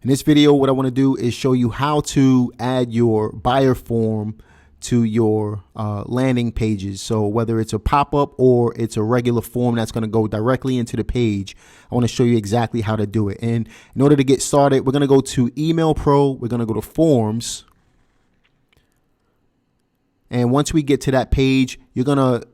In this video, what I want to do is show you how to add your buyer form to your landing pages. So whether it's a pop-up or it's a regular form that's going to go directly into the page, I want to show you exactly how to do it. And in order to get started, we're going to go to Email Pro. We're going to go to Forms. And once we get to that page, you're going to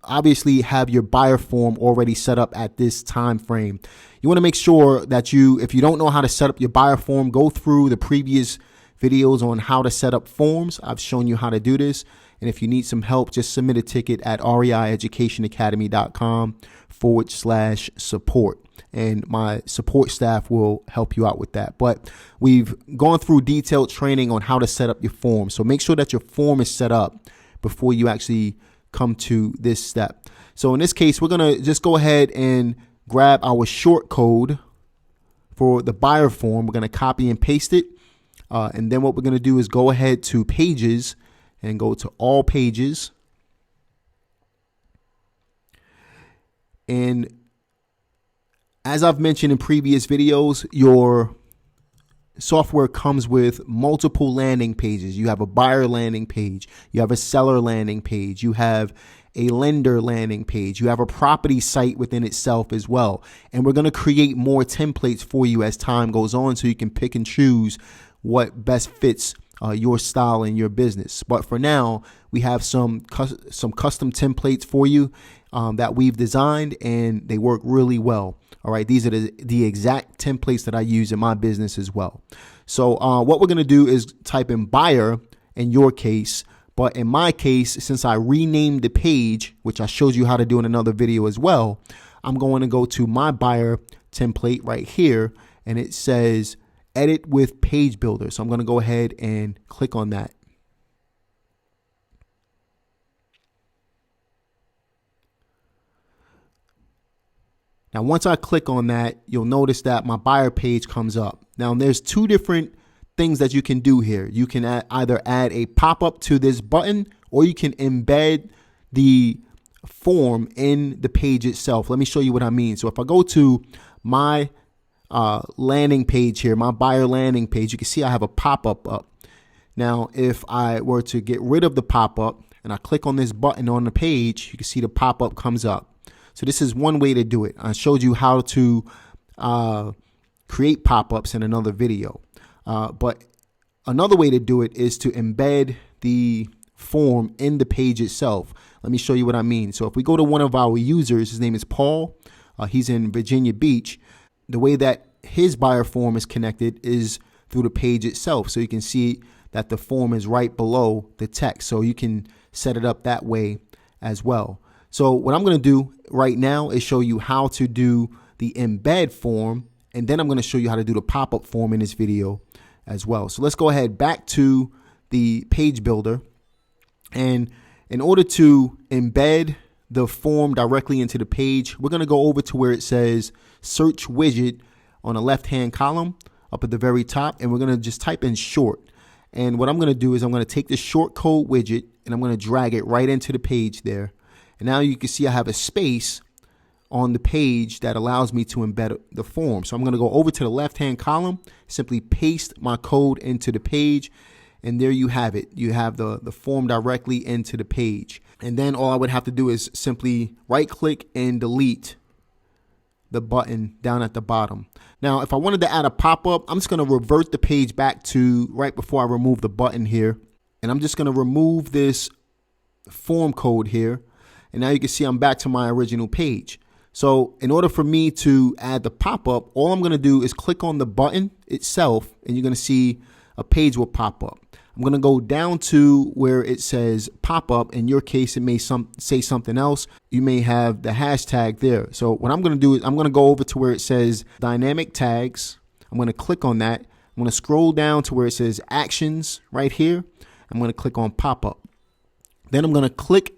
obviously have your buyer form already set up at this time frame. You want to make sure that if you don't know how to set up your buyer form, go through the previous videos on how to set up forms. I've shown you how to do this. And if you need some help, just submit a ticket at reieducationacademy.com/support. And my support staff will help you out with that. But we've gone through detailed training on how to set up your form. So make sure that your form is set up before you actually come to this step. So in this case, we're going to just go ahead and grab our short code for the buyer form. We're going to copy and paste it. And then what we're going to do is go ahead to Pages and go to All Pages. And as I've mentioned in previous videos, your software comes with multiple landing pages. You have a buyer landing page. You have a seller landing page. You have a lender landing page. You have a property site within itself as well. And we're going to create more templates for you as time goes on so you can pick and choose what best fits your style and your business. But for now, we have some custom templates for you that we've designed, and they work really well. All right, these are the exact templates that I use in my business as well. So what we're going to do is type in buyer in your case. But in my case, since I renamed the page, which I showed you how to do in another video as well, I'm going to go to my buyer template right here, and it says Edit with Page Builder. So I'm going to go ahead and click on that. Now, once I click on that, you'll notice that my buyer page comes up. Now, there's two different things that you can do here. You can either add a pop-up to this button, or you can embed the form in the page itself. Let me show you what I mean. So if I go to my landing page here, my buyer landing page, you can see I have a pop-up up. Now, if I were to get rid of the pop-up and I click on this button on the page, you can see the pop-up comes up. So this is one way to do it. I showed you how to create pop-ups in another video. But another way to do it is to embed the form in the page itself. Let me show you what I mean. So if we go to one of our users, his name is Paul. He's in Virginia Beach. The way that his buyer form is connected is through the page itself. So you can see that the form is right below the text. So you can set it up that way as well. So what I'm going to do right now is show you how to do the embed form, and then I'm going to show you how to do the pop-up form in this video as well. So let's go ahead back to the page builder. And in order to embed the form directly into the page, we're going to go over to where it says Search Widget on the left-hand column up at the very top, and we're going to just type in short. And what I'm going to do is I'm going to take the short code widget and I'm going to drag it right into the page there. And now you can see I have a space on the page that allows me to embed the form. So I'm going to go over to the left-hand column, simply paste my code into the page, and there you have it. You have the form directly into the page. And then all I would have to do is simply right-click and delete the button down at the bottom. Now, if I wanted to add a pop-up, I'm just going to revert the page back to right before I remove the button here. And I'm just going to remove this form code here. And now you can see I'm back to my original page. So in order for me to add the pop-up, all I'm going to do is click on the button itself, and you're going to see a page will pop up. I'm going to go down to where it says pop-up. In your case, it may say something else. You may have the hashtag there. So what I'm going to do is I'm going to go over to where it says dynamic tags. I'm going to click on that. I'm going to scroll down to where it says actions right here. I'm going to click on pop-up. Then I'm going to click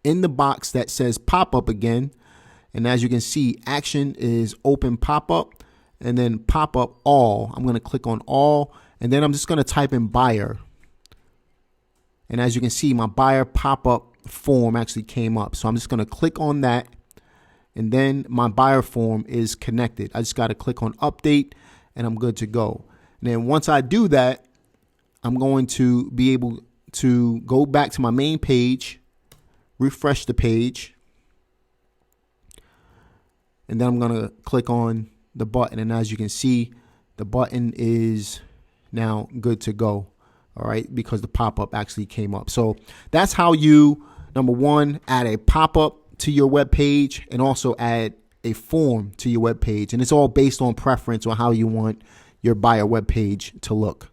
in the box that says pop-up again. And as you can see, action is open pop-up and then pop-up all. I'm going to click on all, and then I'm just going to type in buyer. And as you can see, my buyer pop-up form actually came up. So I'm just going to click on that, and then my buyer form is connected. I just got to click on update and I'm good to go. And then once I do that, I'm going to be able to go back to my main page, refresh the page, and then I'm going to click on the button. And as you can see, the button is now good to go. All right, because the pop-up actually came up. So that's how you, number one, add a pop-up to your web page and also add a form to your web page. And it's all based on preference on how you want your buyer web page to look.